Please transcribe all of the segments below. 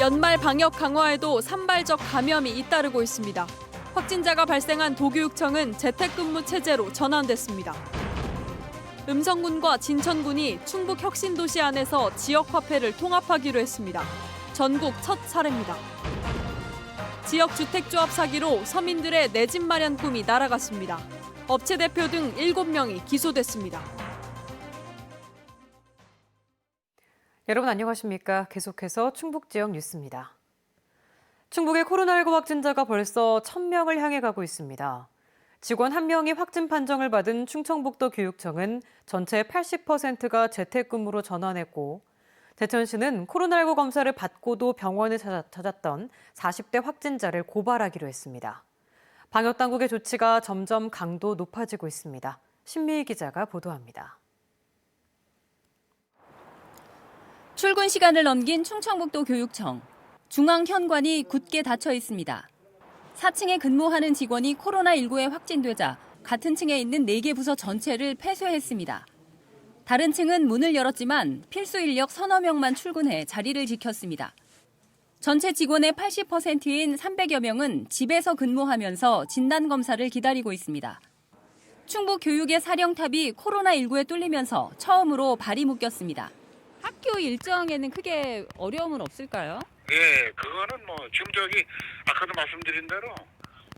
연말 방역 강화에도 산발적 감염이 잇따르고 있습니다. 확진자가 발생한 도교육청은 재택근무 체제로 전환됐습니다. 음성군과 진천군이 충북 혁신도시 안에서 지역화폐를 통합하기로 했습니다. 전국 첫 사례입니다. 지역주택조합 사기로 서민들의 내 집 마련 꿈이 날아갔습니다. 업체 대표 등 7명이 기소됐습니다. 여러분 안녕하십니까? 계속해서 충북 지역 뉴스입니다. 충북의 코로나19 확진자가 벌써 1,000명을 향해 가고 있습니다. 직원 1명이 확진 판정을 받은 충청북도 교육청은 전체 80%가 재택근무로 전환했고, 대천시는 코로나19 검사를 받고도 병원을 찾았던 40대 확진자를 고발하기로 했습니다. 방역당국의 조치가 점점 강도 높아지고 있습니다. 신미희 기자가 보도합니다. 출근 시간을 넘긴 충청북도 교육청. 중앙 현관이 굳게 닫혀 있습니다. 4층에 근무하는 직원이 코로나19에 확진되자 같은 층에 있는 4개 부서 전체를 폐쇄했습니다. 다른 층은 문을 열었지만 필수 인력 서너 명만 출근해 자리를 지켰습니다. 전체 직원의 80%인 300여 명은 집에서 근무하면서 진단검사를 기다리고 있습니다. 충북 교육의 사령탑이 코로나19에 뚫리면서 처음으로 발이 묶였습니다. 학교 일정에는 크게 어려움은 없을까요? 예, 그거는 지금 아까도 말씀드린 대로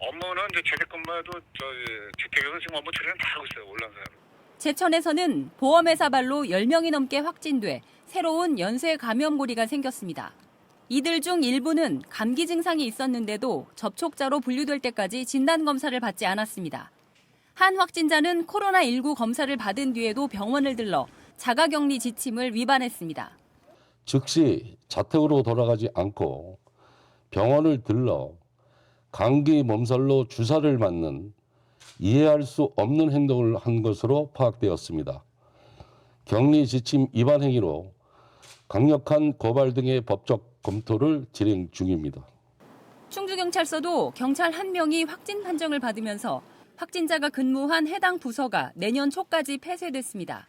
업무는 이제 재택근무에도 재택에서 지금 업무 처리는 다 하고 있어요, 온라인상으로. 제천에서는 보험회사 발로 10명이 넘게 확진돼 새로운 연쇄 감염고리가 생겼습니다. 이들 중 일부는 감기 증상이 있었는데도 접촉자로 분류될 때까지 진단검사를 받지 않았습니다. 한 확진자는 코로나19 검사를 받은 뒤에도 병원을 들러 자가격리 지침을 위반했습니다. 즉시 자택으로 돌아가지 않고 병원을 들러 감기 몸살로 주사를 맞는 이해할 수 없는 행동을 한 것으로 파악되었습니다. 격리 지침 위반 행위로 강력한 고발 등의 법적 검토를 진행 중입니다. 충주경찰서도 경찰 1명이 확진 판정을 받으면서 확진자가 근무한 해당 부서가 내년 초까지 폐쇄됐습니다.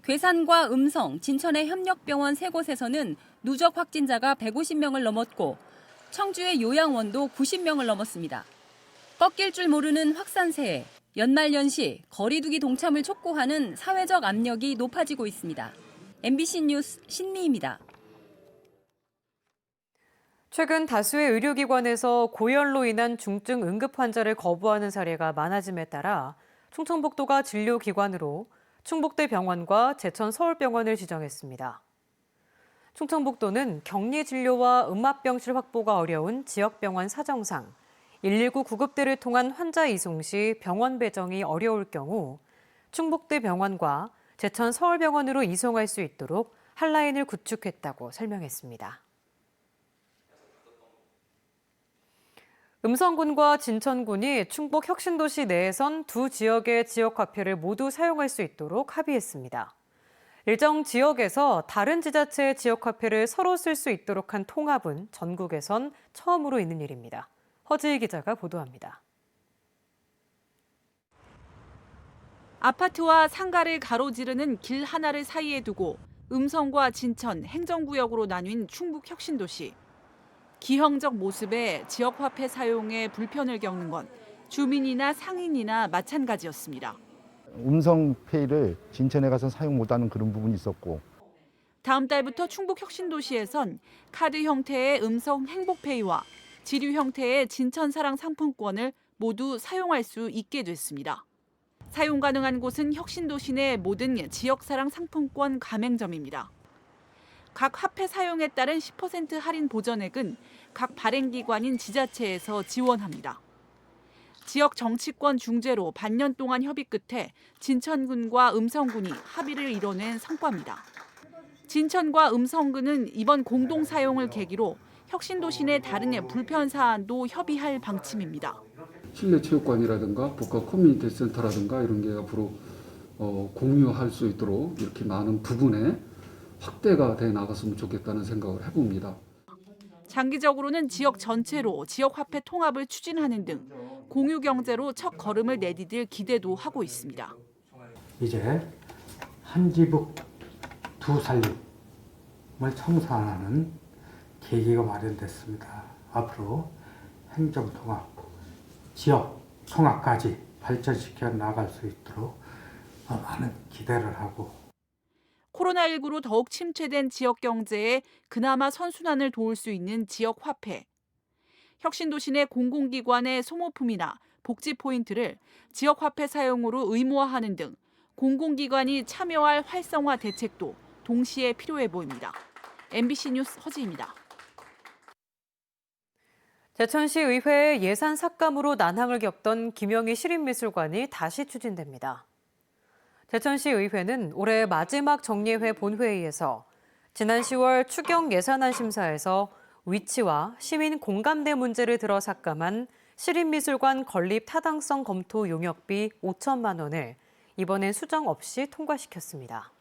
괴산과 음성, 진천의 협력병원 3곳에서는 누적 확진자가 150명을 넘었고 청주의 요양원도 90명을 넘었습니다. 꺾일 줄 모르는 확산세에 연말연시, 거리두기 동참을 촉구하는 사회적 압력이 높아지고 있습니다. MBC 뉴스 신미입니다. 최근 다수의 의료기관에서 고열로 인한 중증 응급 환자를 거부하는 사례가 많아짐에 따라 충청북도가 진료기관으로 충북대 병원과 제천 서울병원을 지정했습니다. 충청북도는 격리 진료와 음압병실 확보가 어려운 지역병원 사정상 119 구급대를 통한 환자 이송 시 병원 배정이 어려울 경우 충북대 병원과 제천 서울병원으로 이송할 수 있도록 한라인을 구축했다고 설명했습니다. 음성군과 진천군이 충북 혁신도시 내에선 두 지역의 지역화폐를 모두 사용할 수 있도록 합의했습니다. 일정 지역에서 다른 지자체의 지역화폐를 서로 쓸 수 있도록 한 통합은 전국에선 처음으로 있는 일입니다. 허지희 기자가 보도합니다. 아파트와 상가를 가로지르는 길 하나를 사이에 두고 음성과 진천, 행정구역으로 나뉜 충북 혁신도시. 기형적 모습에 지역화폐 사용에 불편을 겪는 건 주민이나 상인이나 마찬가지였습니다. 음성페이를 진천에 가서 사용 못하는 그런 부분이 있었고, 다음 달부터 충북 혁신도시에선 카드 형태의 음성 행복페이와 지류 형태의 진천사랑 상품권을 모두 사용할 수 있게 됐습니다. 사용 가능한 곳은 혁신도시 내 모든 지역사랑 상품권 가맹점입니다. 각 화폐 사용에 따른 10% 할인 보전액은 각 발행기관인 지자체에서 지원합니다. 지역 정치권 중재로 반년 동안 협의 끝에 진천군과 음성군이 합의를 이뤄낸 성과입니다. 진천과 음성군은 이번 공동 사용을 계기로 혁신도시 내 다른 불편 사안도 협의할 방침입니다. 실내 체육관이라든가 복합 커뮤니티 센터라든가 이런 게 앞으로 공유할 수 있도록 이렇게 많은 부분에 확대가 돼 나갔으면 좋겠다는 생각을 해봅니다. 장기적으로는 지역 전체로 지역화폐 통합을 추진하는 등 공유 경제로 첫 걸음을 내디딜 기대도 하고 있습니다. 이제 한 지북 두 살림을 청산하는 계기가 마련됐습니다. 앞으로 행정통합, 지역통합까지 발전시켜 나갈 수 있도록 많은 기대를 하고 코로나19로 더욱 침체된 지역 경제에 그나마 선순환을 도울 수 있는 지역 화폐. 혁신도시 내 공공기관의 소모품이나 복지 포인트를 지역 화폐 사용으로 의무화하는 등 공공기관이 참여할 활성화 대책도 동시에 필요해 보입니다. MBC 뉴스 허지입니다. 제천시 의회의 예산 삭감으로 난항을 겪던 김영희 시립미술관이 다시 추진됩니다. 제천시 의회는 올해 마지막 정례회 본회의에서 지난 10월 추경 예산안 심사에서 위치와 시민 공감대 문제를 들어 삭감한 시립미술관 건립 타당성 검토 용역비 5천만 원을 이번엔 수정 없이 통과시켰습니다.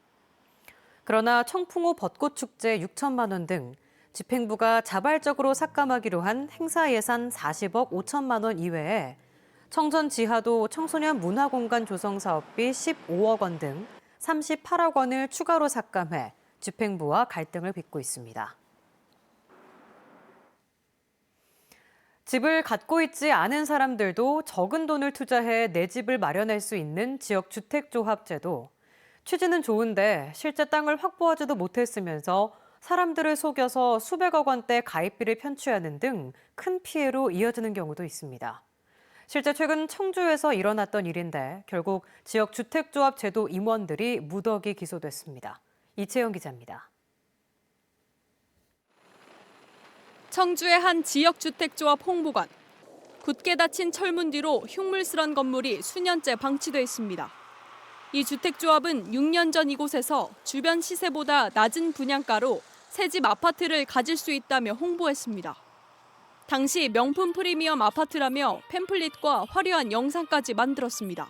그러나 청풍호 벚꽃축제 6천만 원 등 집행부가 자발적으로 삭감하기로 한 행사 예산 40억 5천만 원 이외에 청전 지하도 청소년 문화공간 조성 사업비 15억 원 등 38억 원을 추가로 삭감해 집행부와 갈등을 빚고 있습니다. 집을 갖고 있지 않은 사람들도 적은 돈을 투자해 내 집을 마련할 수 있는 지역주택조합제도. 취지는 좋은데 실제 땅을 확보하지도 못했으면서 사람들을 속여서 수백억 원대 가입비를 편취하는 등 큰 피해로 이어지는 경우도 있습니다. 실제 최근 청주에서 일어났던 일인데 결국 지역주택조합 제도 임원들이 무더기 기소됐습니다. 이채영 기자입니다. 청주의 한 지역주택조합 홍보관. 굳게 닫힌 철문 뒤로 흉물스런 건물이 수년째 방치돼 있습니다. 이 주택조합은 6년 전 이곳에서 주변 시세보다 낮은 분양가로 새집 아파트를 가질 수 있다며 홍보했습니다. 당시 명품 프리미엄 아파트라며 팸플릿과 화려한 영상까지 만들었습니다.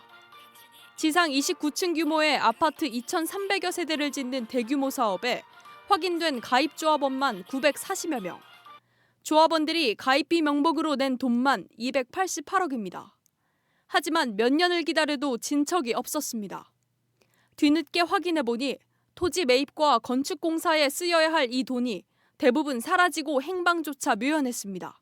지상 29층 규모의 아파트 2,300여 세대를 짓는 대규모 사업에 확인된 가입조합원만 940여 명. 조합원들이 가입비 명목으로 낸 돈만 288억입니다. 하지만 몇 년을 기다려도 진척이 없었습니다. 뒤늦게 확인해보니 토지 매입과 건축공사에 쓰여야 할 이 돈이 대부분 사라지고 행방조차 묘연했습니다.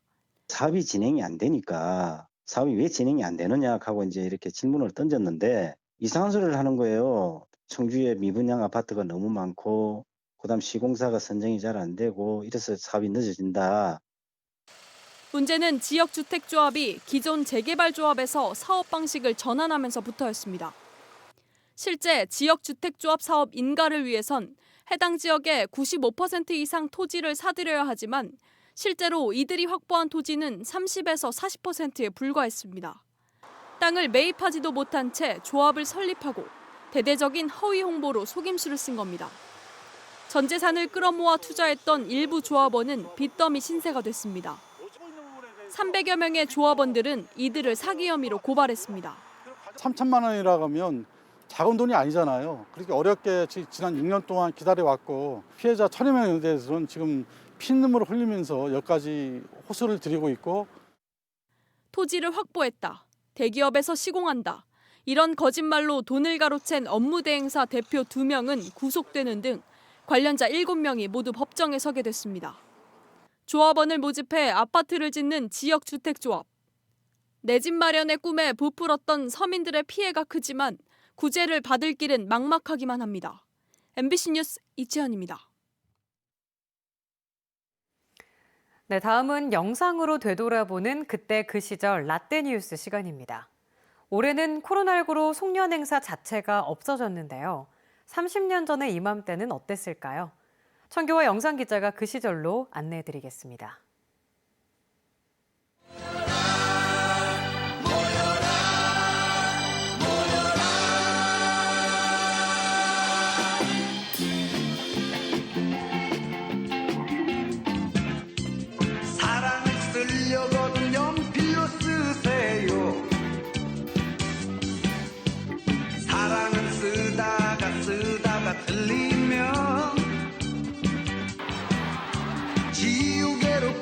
사업이 진행이 안 되니까 사업이 왜 진행이 안 되느냐 하고 이제 이렇게 질문을 던졌는데 이상한 소리를 하는 거예요. 청주에 미분양 아파트가 너무 많고 그다음 시공사가 선정이 잘 안 되고 이래서 사업이 늦어진다. 문제는 지역주택조합이 기존 재개발조합에서 사업 방식을 전환하면서부터였습니다. 실제 지역주택조합 사업 인가를 위해선 해당 지역의 95% 이상 토지를 사들여야 하지만 실제로 이들이 확보한 토지는 30에서 40%에 불과했습니다. 땅을 매입하지도 못한 채 조합을 설립하고 대대적인 허위 홍보로 속임수를 쓴 겁니다. 전 재산을 끌어모아 투자했던 일부 조합원은 빚더미 신세가 됐습니다. 300여 명의 조합원들은 이들을 사기 혐의로 고발했습니다. 3천만 원이라고 하면 작은 돈이 아니잖아요. 그렇게 어렵게 지난 6년 동안 기다려왔고 피해자 1,000여 명에 대해서는 지금 피눈물을 흘리면서 여기까지 호소를 드리고 있고 토지를 확보했다. 대기업에서 시공한다. 이런 거짓말로 돈을 가로챈 업무대행사 대표 2명은 구속되는 등 관련자 7명이 모두 법정에 서게 됐습니다. 조합원을 모집해 아파트를 짓는 지역주택조합. 내 집 마련의 꿈에 부풀었던 서민들의 피해가 크지만 구제를 받을 길은 막막하기만 합니다. MBC 뉴스 이채연입니다. 네, 다음은 영상으로 되돌아보는 그때 그 시절 라떼 뉴스 시간입니다. 올해는 코로나19로 송년 행사 자체가 없어졌는데요. 30년 전의 이맘때는 어땠을까요? 청교와 영상 기자가 그 시절로 안내해드리겠습니다. 사랑을 쓰려고는 연필로 쓰세요. 사랑은 쓰다가 틀리면 지우개로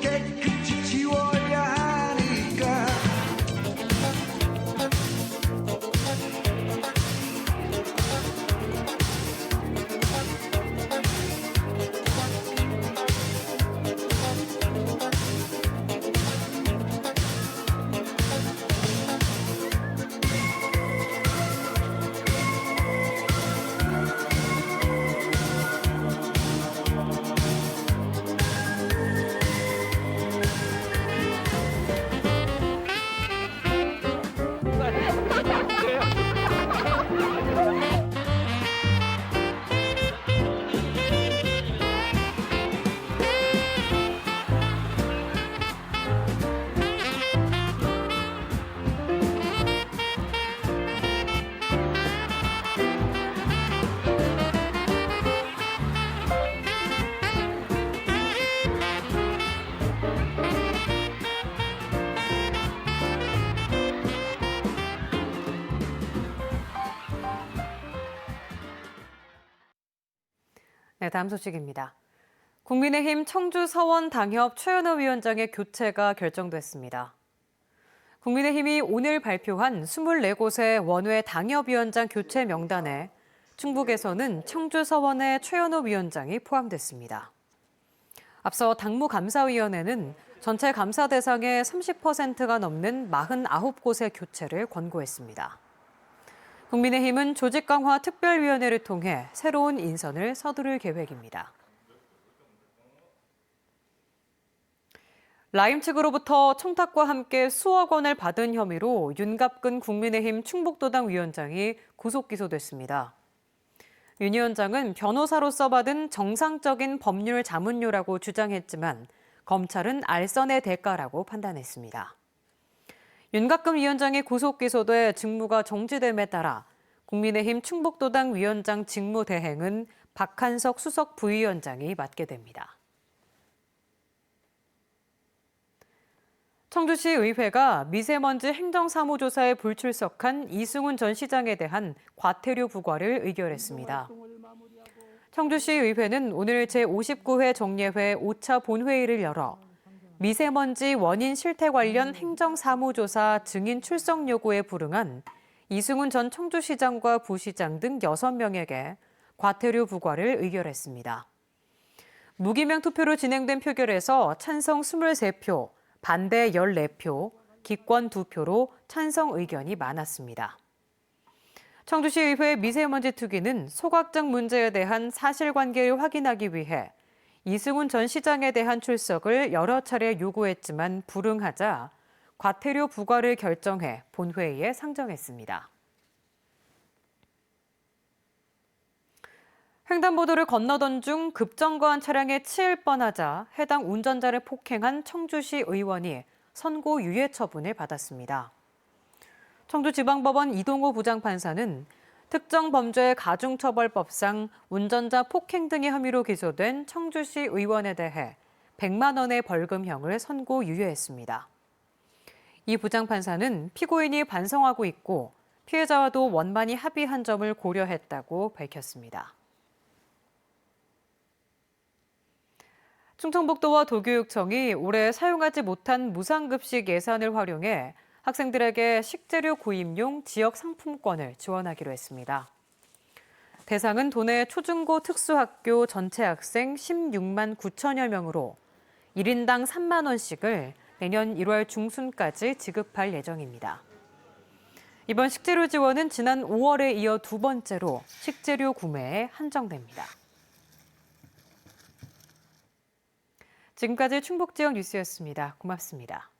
네, 다음 소식입니다. 국민의힘 청주 서원 당협 최연호 위원장의 교체가 결정됐습니다. 국민의힘이 오늘 발표한 24곳의 원외 당협위원장 교체 명단에 충북에서는 청주 서원의 최연호 위원장이 포함됐습니다. 앞서 당무감사위원회는 전체 감사 대상의 30%가 넘는 49곳의 교체를 권고했습니다. 국민의힘은 조직 강화 특별위원회를 통해 새로운 인선을 서두를 계획입니다. 라임 측으로부터 청탁과 함께 수억 원을 받은 혐의로 윤갑근 국민의힘 충북도당 위원장이 구속 기소됐습니다. 윤 위원장은 변호사로서 받은 정상적인 법률 자문료라고 주장했지만 검찰은 알선의 대가라고 판단했습니다. 윤갑근 위원장이 구속 기소돼 직무가 정지됨에 따라 국민의힘 충북도당 위원장 직무 대행은 박한석 수석 부위원장이 맡게 됩니다. 청주시 의회가 미세먼지 행정사무조사에 불출석한 이승훈 전 시장에 대한 과태료 부과를 의결했습니다. 청주시 의회는 오늘 제59회 정례회 5차 본회의를 열어 미세먼지 원인 실태 관련 행정사무조사 증인 출석 요구에 불응한 이승훈 전 청주시장과 부시장 등 6명에게 과태료 부과를 의결했습니다. 무기명 투표로 진행된 표결에서 찬성 23표, 반대 14표, 기권 2표로 찬성 의견이 많았습니다. 청주시의회 미세먼지 특위는 소각장 문제에 대한 사실관계를 확인하기 위해 이승훈 전 시장에 대한 출석을 여러 차례 요구했지만 불응하자 과태료 부과를 결정해 본회의에 상정했습니다. 횡단보도를 건너던 중 급정거한 차량에 치일 뻔하자 해당 운전자를 폭행한 청주시 의원이 선고유예 처분을 받았습니다. 청주지방법원 이동호 부장판사는 특정 범죄 가중처벌법상 운전자 폭행 등의 혐의로 기소된 청주시 의원에 대해 100만 원의 벌금형을 선고유예했습니다. 이 부장판사는 피고인이 반성하고 있고 피해자와도 원만히 합의한 점을 고려했다고 밝혔습니다. 충청북도와 도교육청이 올해 사용하지 못한 무상급식 예산을 활용해 학생들에게 식재료 구입용 지역 상품권을 지원하기로 했습니다. 대상은 도내 초중고 특수학교 전체 학생 16만 9천여 명으로 1인당 3만 원씩을 내년 1월 중순까지 지급할 예정입니다. 이번 식재료 지원은 지난 5월에 이어 두 번째로 식재료 구매에 한정됩니다. 지금까지 충북 지역 뉴스였습니다. 고맙습니다.